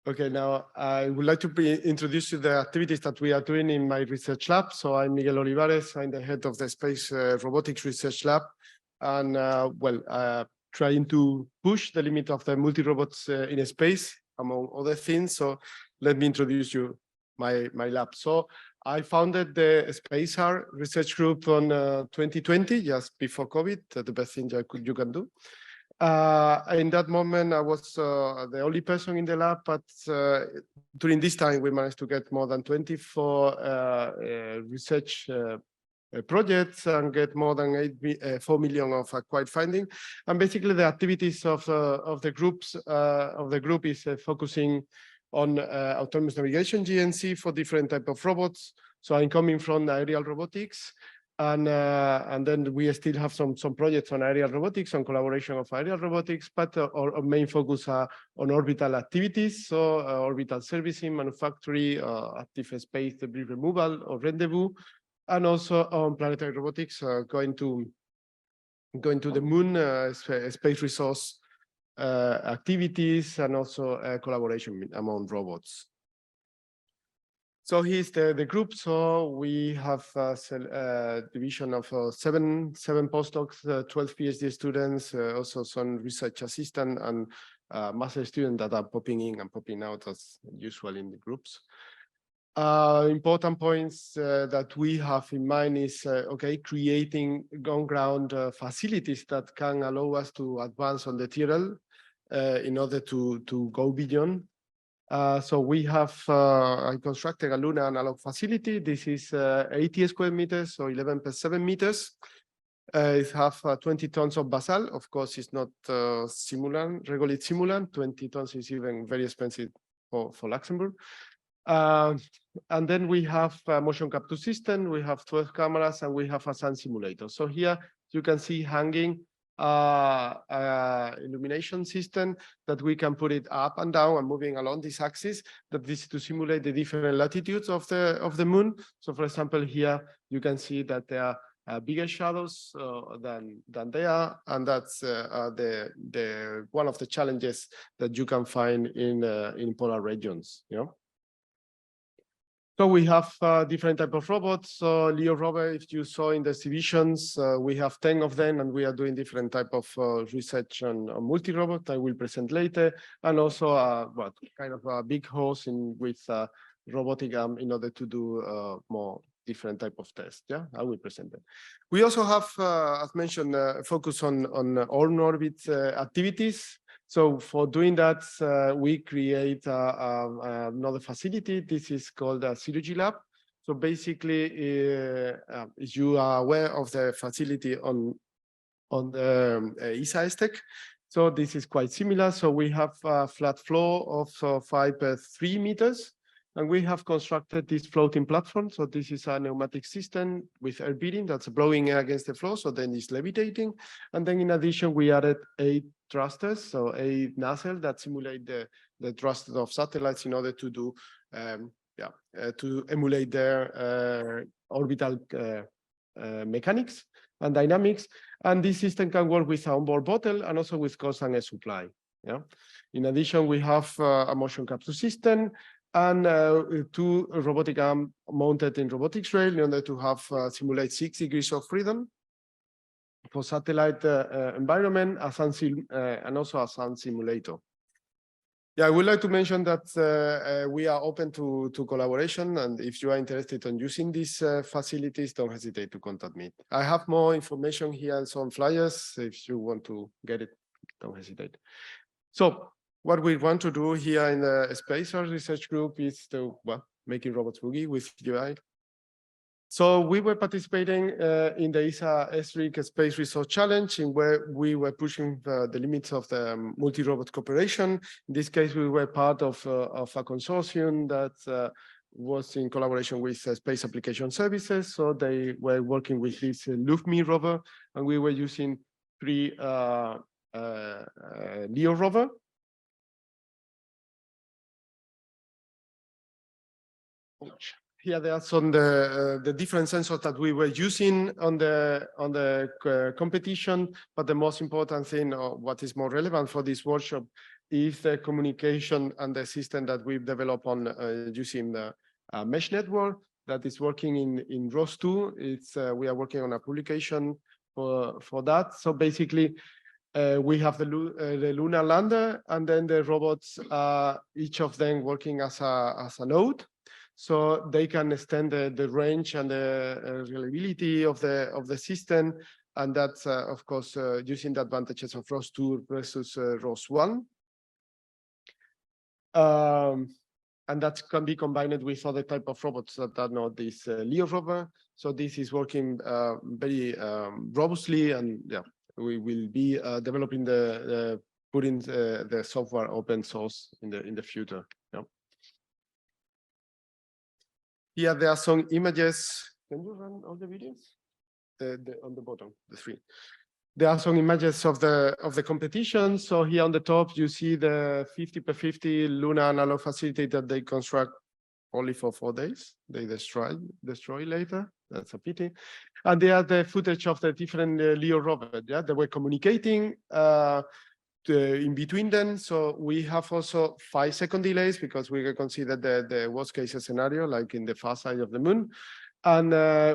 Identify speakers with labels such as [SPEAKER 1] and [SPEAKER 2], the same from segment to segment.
[SPEAKER 1] Okay, now I would like to introduce you the activities that we are doing in my research lab. So I'm Miguel Olivares, I'm the head of the Space Robotics Research Lab, and trying to push the limit of the multi-robots in space, among other things. So let me introduce you my lab. So I founded the SpaceR research group on 2020, just before COVID, the best thing you can do. In that moment, I was the only person in the lab, but during this time, we managed to get more than 24 research projects and get more than 4 million of acquired finding. And basically, the activities of the group is focusing on autonomous navigation GNC for different type of robots. So I'm coming from aerial robotics. And then we still have some projects on aerial robotics, on collaboration of aerial robotics, but our main focus are on orbital activities, so orbital servicing, manufacturing, active space debris removal or rendezvous, and also on planetary robotics, going to the moon, space resource activities, and also collaboration among robots. So here's the group. So we have a division of seven postdocs, 12 PhD students, also some research assistant and master students that are popping in and popping out as usual in the groups. Important points that we have in mind is, creating on-ground facilities that can allow us to advance on the TRL in order to go beyond. So we have constructed a Luna analog facility. This is 80 square meters, so 11 + 7 meters. It has 20 tons of basalt. Of course, it's not simulant, regolith simulant. 20 tons is even very expensive for Luxembourg. And then we have a motion capture system. We have 12 cameras, and we have a sun simulator. So here you can see hanging illumination system that we can put it up and down and moving along this axis, that this is to simulate the different latitudes of the moon. So for example, here you can see that there are bigger shadows than they are, and that's the one of the challenges that you can find in polar regions, you know. So we have different type of robots. So Leo rover, if you saw in the exhibitions, we have 10 of them, and we are doing different type of research on multi-robot I will present later, and also kind of a big horse with robotic arm in order to do more different type of tests. Yeah, I will present them. We also have, as mentioned, focus on on-orbit activities. So for doing that, we create another facility. This is called a Zero-G Lab. So basically, you are aware of the facility on the ESA STEC. So this is quite similar. So we have a flat floor of 5 × 3 meters. And we have constructed this floating platform. So this is a pneumatic system with air beating that's blowing air against the floor. So then it's levitating. And then in addition, we added 8 thrusters, so 8 nacelles that simulate the thrust of satellites in order to do, to emulate their orbital mechanics and dynamics. And this system can work with onboard bottle and also with constant air supply. Yeah. In addition, we have a motion capture system and 2 robotic arms mounted in robotics rail in order to have simulate 6 degrees of freedom for satellite environment, and also a sun simulator. Yeah, I would like to mention that we are open to collaboration, and if you are interested in using these facilities, don't hesitate to contact me. I have more information here and some flyers. If you want to get it, don't hesitate. So what we want to do here in the SpaceR research group is to, making robots boogie with UI. So we were participating in the ESA SRIC Space Resource Challenge, in where we were pushing the limits of the multi-robot cooperation. In this case, we were part of a consortium that was in collaboration with Space Application Services. So they were working with this LuFMI rover, and we were using 3 Leo rover. Here there are some the different sensors that we were using on the competition, but the most important thing, or what is more relevant for this workshop, is the communication and the system that we've developed on using the mesh network that is working in ROS2. It's we are working on a publication for that. So basically, we have the lunar lander, and then the robots, each of them working as a node, so they can extend the range and the reliability of the system, and that's of course using the advantages of ROS2 versus ROS1. And that can be combined with other type of robots that are not this LEO rover. So this is working very robustly, and yeah, we will be developing putting the software open source in the future. Yeah. Here there are some images. Can you run all the videos? On the bottom, the three. There are some images of the competition. So here on the top, you see the 50x50 Luna analog facility that they construct only for 4 days. They destroy later. That's a pity. And there are the footage of the different LEO rovers. Yeah, they were communicating in between them. So we have also 5-second delays because we consider the worst case scenario, like in the far side of the moon. And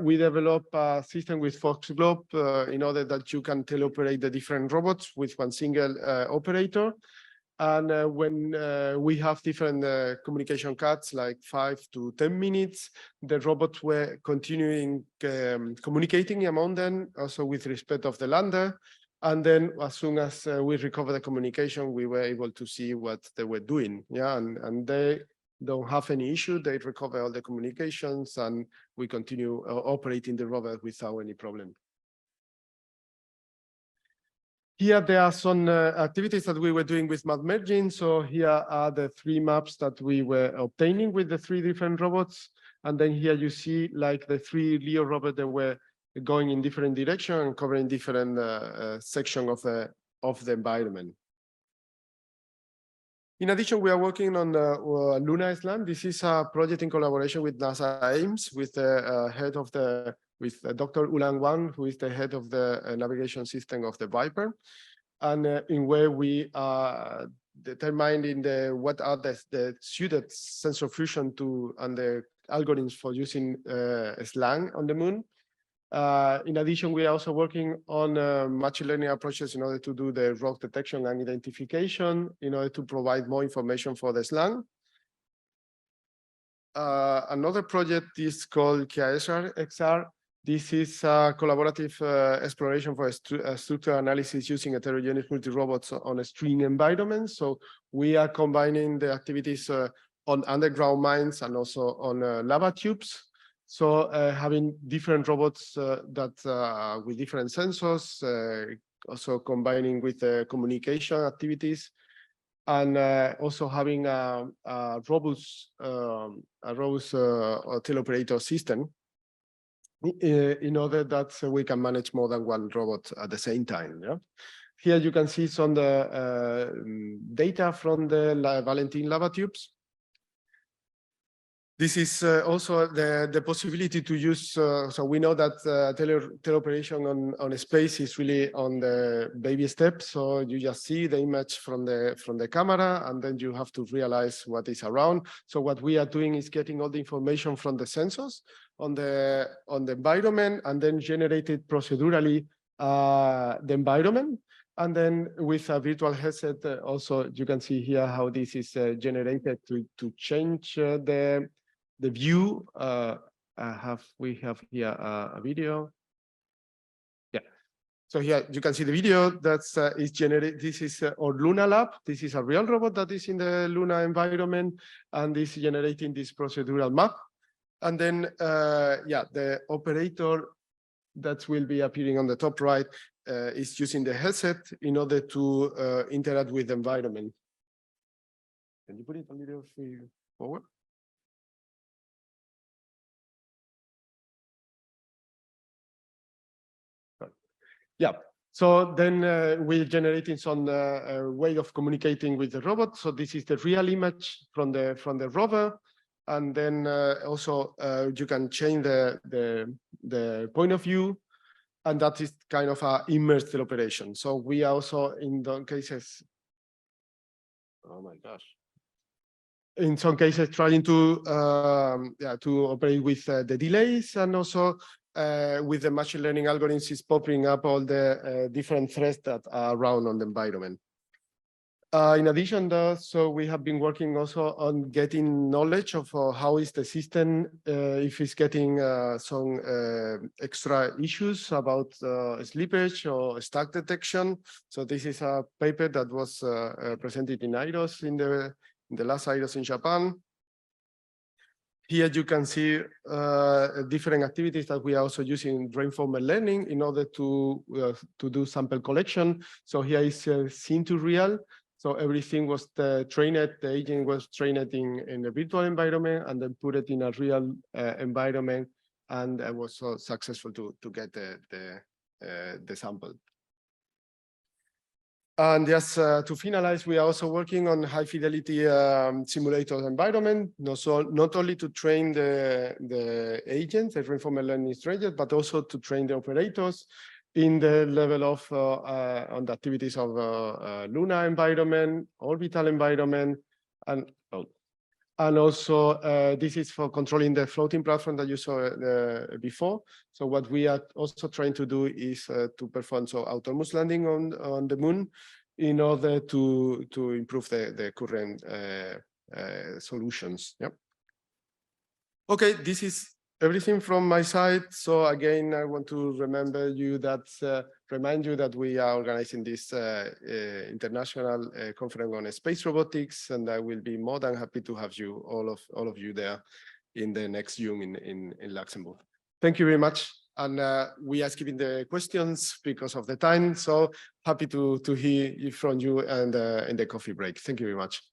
[SPEAKER 1] we develop a system with Foxglove in order that you can teleoperate the different robots with one single operator. And when we have different communication cuts, like 5 to 10 minutes, the robots were continuing communicating among them, also with respect of the lander. And then as soon as we recover the communication, we were able to see what they were doing. Yeah, and they don't have any issue. They recover all the communications, and we continue operating the rover without any problem. Here there are some activities that we were doing with map merging. So here are the 3 maps that we were obtaining with the 3 different robots. And then here you see like the 3 LEO robots that were going in different directions and covering different sections of the environment. In addition, we are working on Luna Island. This is a project in collaboration with NASA Ames, with the head of with Dr. Ulan Wang, who is the head of the navigation system of the Viper, and in where we are determining what are the suited sensor fusion and the algorithms for using SLAM on the moon. In addition, we are also working on machine learning approaches in order to do the rock detection and identification, in order to provide more information for the SLAM. Another project is called KISR-XR. This is a collaborative exploration for structural analysis using heterogeneous multi-robots on a string environment. So we are combining the activities on underground mines and also on lava tubes. So having different robots that with different sensors, also combining with communication activities, and also having a robust teleoperator system in order that we can manage more than one robot at the same time. Yeah? Here you can see some data from the Valentin lava tubes. This is also the possibility to use, so we know that teleoperation on space is really on the baby steps. So you just see the image from the camera, and then you have to realize what is around. So what we are doing is getting all the information from the sensors on the environment, and then generated procedurally the environment. And then with a virtual headset, also you can see here how this is generated to change the view. We have here a video. Yeah. So here you can see the video that's is generated. This is our LunaLab. This is a real robot that is in the Luna environment, and this is generating this procedural map. And then, yeah, the operator that will be appearing on the top right is using the headset in order to interact with the environment. Can you put it a little forward? Yeah, so then we're generating some way of communicating with the robot. So this is the real image from the rover, and then also you can change the point of view, and that is kind of a immersed operation. So we are also in the cases. Oh my gosh. In some cases, trying to operate with the delays, and also with the machine learning algorithms is popping up all the different threats that are around on the environment. In addition, so we have been working also on getting knowledge of how is the system, if it's getting some extra issues about slippage or stack detection. So this is a paper that was presented in IROS in the last IROS in Japan. Here you can see different activities that we are also using reinforcement learning in order to do sample collection. So here is scene to real. So everything was trained, the agent was trained in a virtual environment and then put it in a real environment, and was so successful to get the sample. And just to finalize, we are also working on high fidelity simulator environment, not only to train the agents, the reinforcement learning agents, but also to train the operators in the level of on the activities of Luna environment, orbital environment, and also this is for controlling the floating platform that you saw before. So what we are also trying to do is to perform autonomous landing on the moon in order to improve the current solutions. Yep. Okay, this is everything from my side. So again, I want to remind you that we are organizing this international conference on space robotics, and I will be more than happy to have you all of you there in the next June in Luxembourg. Thank you very much. And we are skipping the questions because of the time. So happy to hear from you and in the coffee break. Thank you very much.